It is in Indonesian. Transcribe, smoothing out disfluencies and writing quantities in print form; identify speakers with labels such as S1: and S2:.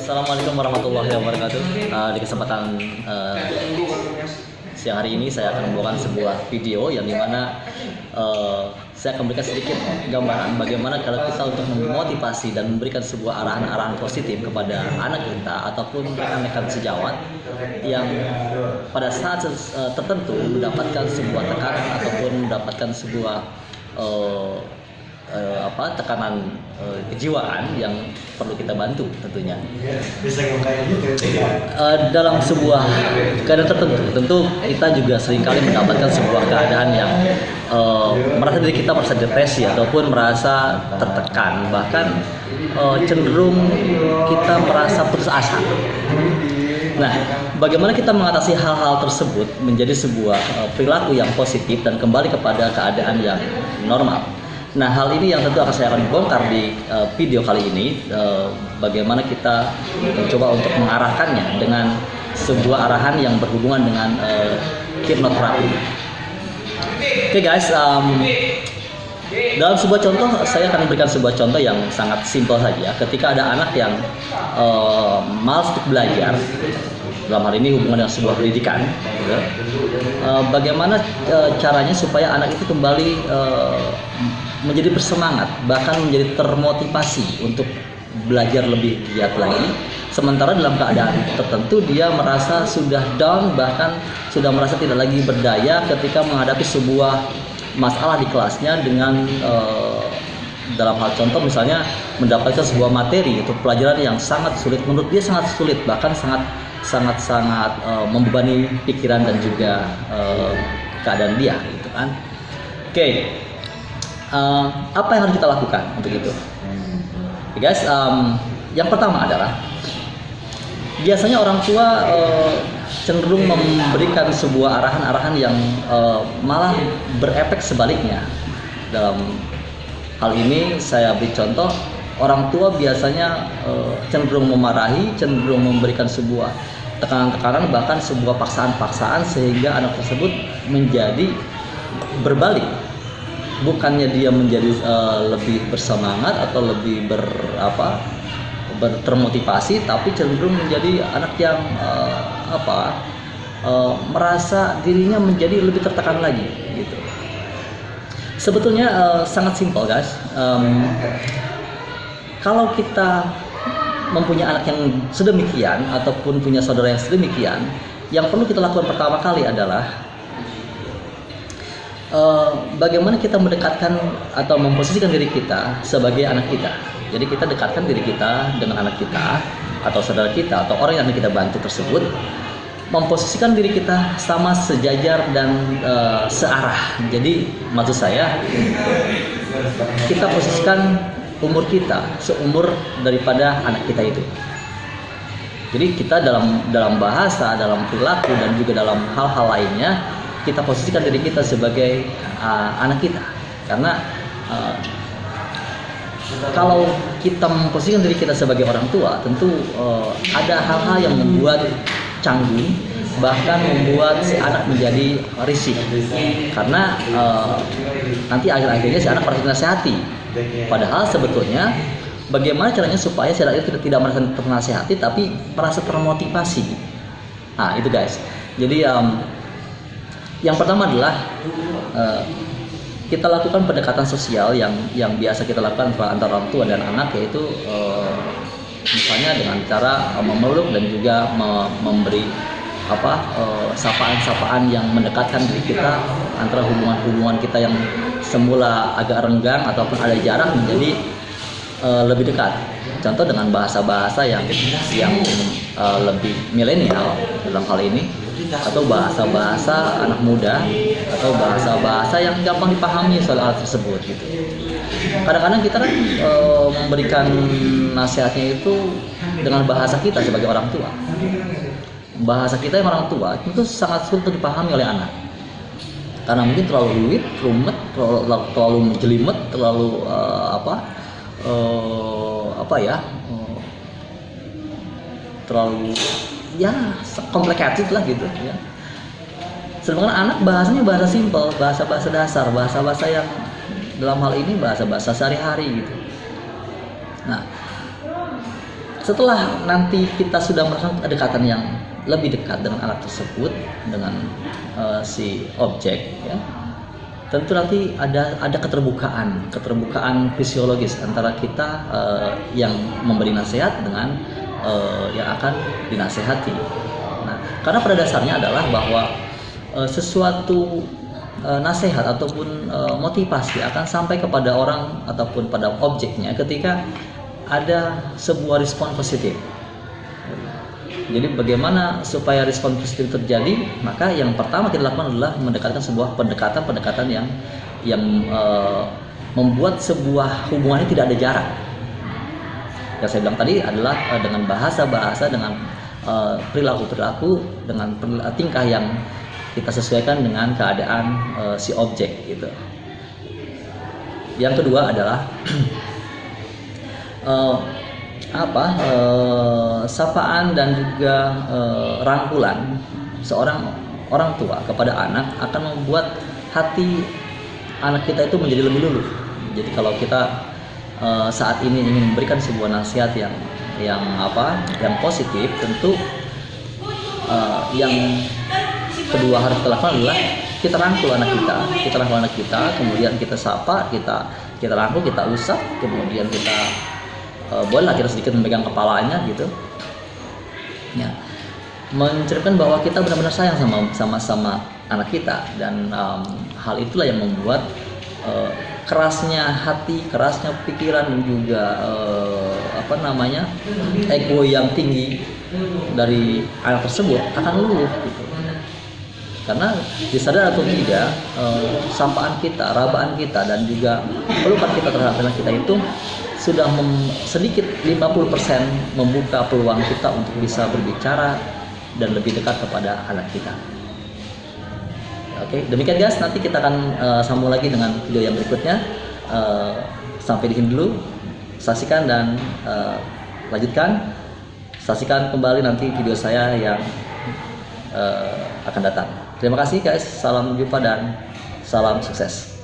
S1: Assalamualaikum warahmatullahi wabarakatuh. Di kesempatan siang hari ini saya akan membawakan sebuah video yang dimana saya akan berikan sedikit gambaran bagaimana kalau kita untuk memotivasi dan memberikan sebuah arahan-arahan positif kepada anak kita ataupun rekan-rekan sejawat yang pada saat tertentu mendapatkan sebuah tekanan ataupun mendapatkan sebuah tekanan kejiwaan yang perlu kita bantu tentunya. Dalam sebuah keadaan tertentu, tentu kita juga seringkali mendapatkan sebuah keadaan yang merasa diri kita merasa depresi ataupun merasa tertekan, bahkan cenderung kita merasa putus asa. Nah, bagaimana kita mengatasi hal-hal tersebut menjadi sebuah perilaku yang positif dan kembali kepada keadaan yang normal. Nah, hal ini yang tentu saya akan bongkar di video kali ini, bagaimana kita mencoba untuk mengarahkannya dengan sebuah arahan yang berhubungan dengan hipnoterapi. Oke guys, dalam sebuah contoh, saya akan memberikan sebuah contoh yang sangat simpel saja. Ketika ada anak yang malas untuk belajar, dalam hal ini hubungan dengan sebuah pendidikan, bagaimana caranya supaya anak itu kembali menjadi bersemangat, bahkan menjadi termotivasi untuk belajar lebih giat lagi. Sementara dalam keadaan tertentu dia merasa sudah down, bahkan sudah merasa tidak lagi berdaya ketika menghadapi sebuah masalah di kelasnya dengan dalam hal contoh misalnya mendapatkan sebuah materi atau pelajaran yang sangat sulit, menurut dia sangat sulit, bahkan sangat membebani pikiran dan juga keadaan dia, gitu kan. Oke. Apa yang harus kita lakukan untuk itu? Okay, guys, yang pertama adalah biasanya orang tua cenderung memberikan sebuah arahan-arahan yang malah berefek sebaliknya. Dalam hal ini saya beri contoh, orang tua biasanya cenderung memarahi, cenderung memberikan sebuah tekanan-tekanan, bahkan sebuah paksaan-paksaan sehingga anak tersebut menjadi berbalik. Bukannya dia menjadi lebih bersemangat atau lebih termotivasi, tapi cenderung menjadi anak yang merasa dirinya menjadi lebih tertekan lagi, gitu. Sebetulnya sangat simpel guys. Kalau kita mempunyai anak yang sedemikian ataupun punya saudara yang sedemikian, yang perlu kita lakukan pertama kali adalah bagaimana kita mendekatkan atau memposisikan diri kita sebagai anak kita. Jadi kita dekatkan diri kita dengan anak kita atau saudara kita atau orang yang akan kita bantu tersebut, memposisikan diri kita sama sejajar dan searah. Jadi maksud saya, kita posisikan umur kita seumur daripada anak kita itu. Jadi kita dalam bahasa, dalam perilaku dan juga dalam hal-hal lainnya, kita posisikan diri kita sebagai anak kita. Karena kalau kita memposisikan diri kita sebagai orang tua, tentu ada hal-hal yang membuat canggung, bahkan membuat si anak menjadi risih. Karena nanti akhir-akhirnya si anak merasa dinasihati. Padahal sebetulnya bagaimana caranya supaya si anak itu tidak merasa ternasihati tapi merasa termotivasi. Nah itu guys. Jadi yang pertama adalah kita lakukan pendekatan sosial yang biasa kita lakukan antara orang tua dan anak, yaitu misalnya dengan cara memeluk dan juga memberi sapaan-sapaan yang mendekatkan diri kita antara hubungan kita yang semula agak renggang ataupun ada jarak menjadi lebih dekat. Contoh dengan bahasa-bahasa yang lebih milenial dalam hal ini, atau bahasa-bahasa anak muda, atau bahasa-bahasa yang gampang dipahami soal hal tersebut, gitu. Kadang-kadang kita kan memberikan nasihatnya itu dengan bahasa kita sebagai orang tua. Bahasa kita yang orang tua itu sangat sulit untuk dipahami oleh anak, karena mungkin terlalu rumit, terlalu menjelimet, terlalu terlalu complicated lah gitu ya. Sedangkan anak bahasanya bahasa simpel, bahasa-bahasa dasar, bahasa-bahasa yang dalam hal ini bahasa-bahasa sehari-hari gitu. Nah, setelah nanti kita sudah merasakan kedekatan yang lebih dekat dengan anak tersebut, dengan si objek, ya, tentu nanti ada keterbukaan fisiologis antara kita yang memberi nasihat dengan yang akan dinasehati. Nah, karena pada dasarnya adalah bahwa sesuatu nasihat ataupun motivasi akan sampai kepada orang ataupun pada objeknya ketika ada sebuah respon positif. Jadi bagaimana supaya respon positif terjadi? Maka yang pertama kita lakukan adalah mendekatkan sebuah pendekatan yang membuat sebuah hubungan ini tidak ada jarak. Yang saya bilang tadi adalah dengan bahasa, dengan perilaku, dengan tingkah yang kita sesuaikan dengan keadaan si objek gitu. Yang kedua adalah sapaan dan juga rangkulan seorang orang tua kepada anak akan membuat hati anak kita itu menjadi lebih luluh. Jadi kalau kita saat ini ingin memberikan sebuah nasihat yang positif, tentu yang kedua harus kita lakukan adalah kita rangkul anak kita, kemudian kita sapa, kita rangkul, kita usap, kemudian kita bolehlah kita sedikit memegang kepalanya gitu, ya, menceritakan bahwa kita benar-benar sayang sama anak kita, dan hal itulah yang membuat kerasnya hati, kerasnya pikiran, dan juga ego yang tinggi dari anak tersebut akan luluh gitu. Karena disadar atau tidak, sapaan kita, rabaan kita, dan juga pelukan kita terhadap anak kita itu sudah sedikit 50% membuka peluang kita untuk bisa berbicara dan lebih dekat kepada anak kita. Oke, demikian guys, nanti kita akan sambung lagi dengan video yang berikutnya. Sampai di sini dulu, saksikan dan lanjutkan. Saksikan kembali nanti video saya yang akan datang. Terima kasih guys, salam jumpa dan salam sukses.